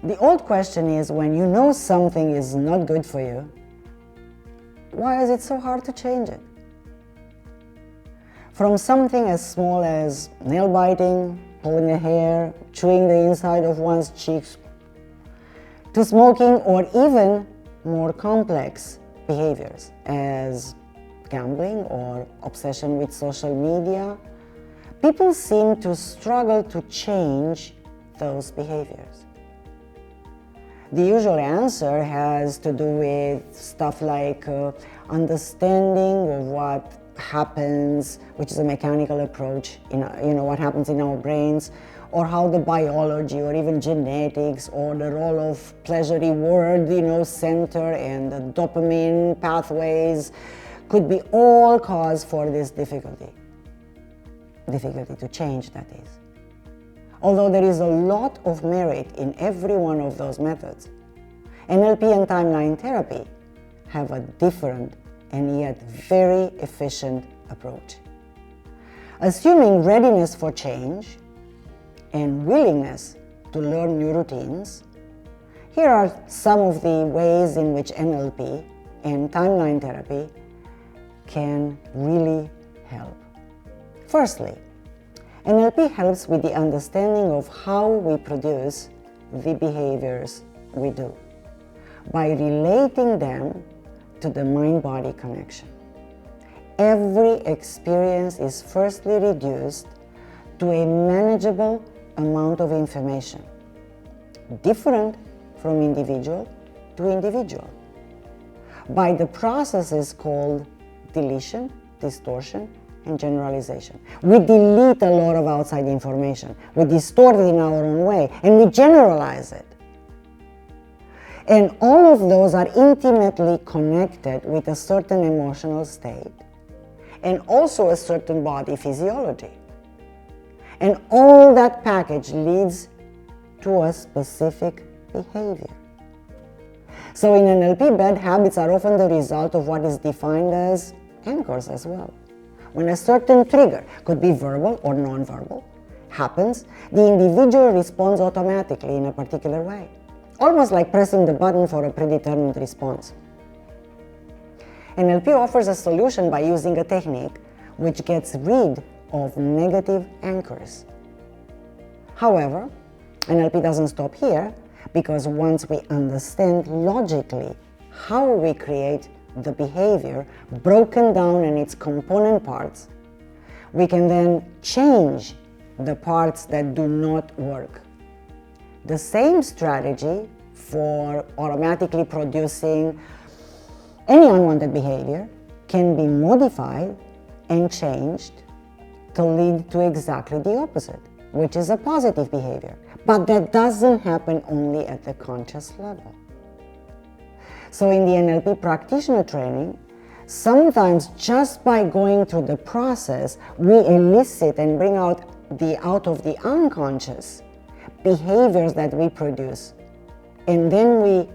The old question is, when you know something is not good for you, why is it so hard to change it? From something as small as nail biting, pulling a hair, chewing the inside of one's cheeks, to smoking, or even more complex behaviors as gambling or obsession with social media, people seem to struggle to change those behaviors. The usual answer has to do with stuff like understanding of what happens, which is a mechanical approach, what happens in our brains, or how the biology or even genetics or the role of pleasure reward, center and the dopamine pathways could be all cause for this difficulty to change, that is. Although there is a lot of merit in every one of those methods, NLP and timeline therapy have a different and yet very efficient approach. Assuming readiness for change and willingness to learn new routines, here are some of the ways in which NLP and timeline therapy can really help. Firstly, NLP helps with the understanding of how we produce the behaviors we do by relating them to the mind-body connection. Every experience is firstly reduced to a manageable amount of information, different from individual to individual, by the processes called deletion, distortion, and generalization. We delete a lot of outside information, we distort it in our own way, and we generalize it. And all of those are intimately connected with a certain emotional state and also a certain body physiology. And all that package leads to a specific behavior. So in NLP, bad habits are often the result of what is defined as anchors as well. When a certain trigger, could be verbal or non-verbal, happens, the individual responds automatically in a particular way, almost like pressing the button for a predetermined response. NLP offers a solution by using a technique which gets rid of negative anchors. However, NLP doesn't stop here, because once we understand logically how we create the behavior broken down in its component parts, we can then change the parts that do not work. The same strategy for automatically producing any unwanted behavior can be modified and changed to lead to exactly the opposite, which is a positive behavior. But that doesn't happen only at the conscious level. So in the NLP practitioner training, sometimes just by going through the process, we elicit and bring out of the unconscious behaviors that we produce. And then we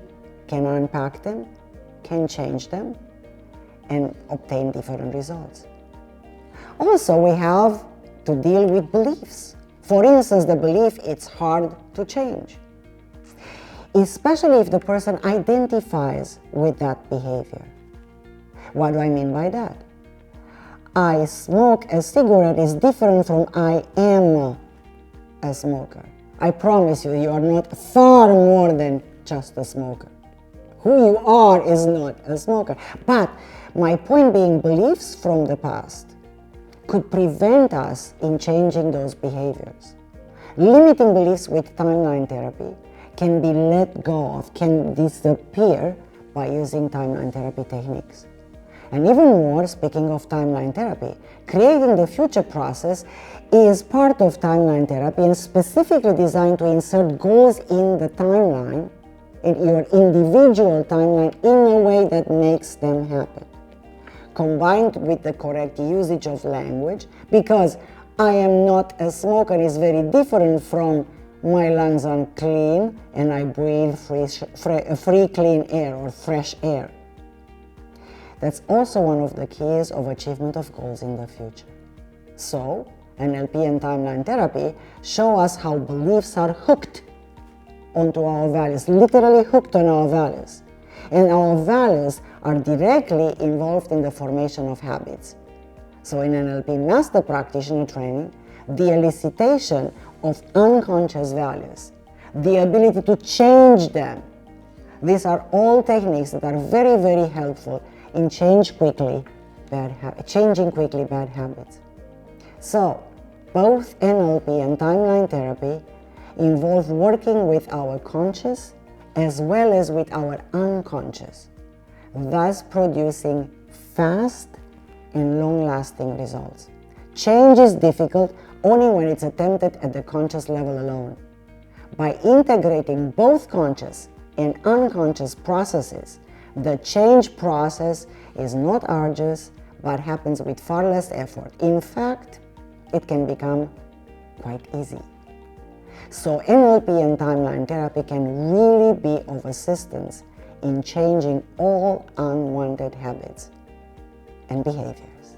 can unpack them, can change them, and obtain different results. Also, we have to deal with beliefs. For instance, the belief it's hard to change, especially if the person identifies with that behavior. What do I mean by that? I smoke a cigarette is different from I am a smoker. I promise you, you are not far more than just a smoker. Who you are is not a smoker. But my point being, beliefs from the past could prevent us in changing those behaviors. Limiting beliefs with timeline therapy can be let go of, can disappear by using timeline therapy techniques. And even more, speaking of timeline therapy, creating the future process is part of timeline therapy and specifically designed to insert goals in the timeline, in your individual timeline, in a way that makes them happen. Combined with the correct usage of language, because I am not a smoker is very different from my lungs are clean and I breathe free clean air or fresh air. That's also one of the keys of achievement of goals in the future. So, NLP and timeline therapy show us how beliefs are hooked onto our values, literally hooked on our values. And our values are directly involved in the formation of habits. So in NLP Master Practitioner Training, the elicitation of unconscious values, the ability to change them, these are all techniques that are very, very helpful in changing quickly bad habits. So, both NLP and timeline therapy involve working with our conscious as well as with our unconscious, thus producing fast and long-lasting results. Change is difficult only when it's attempted at the conscious level alone. By integrating both conscious and unconscious processes, the change process is not arduous but happens with far less effort. In fact, it can become quite easy. So NLP and timeline therapy can really be of assistance in changing all unwanted habits and behaviors.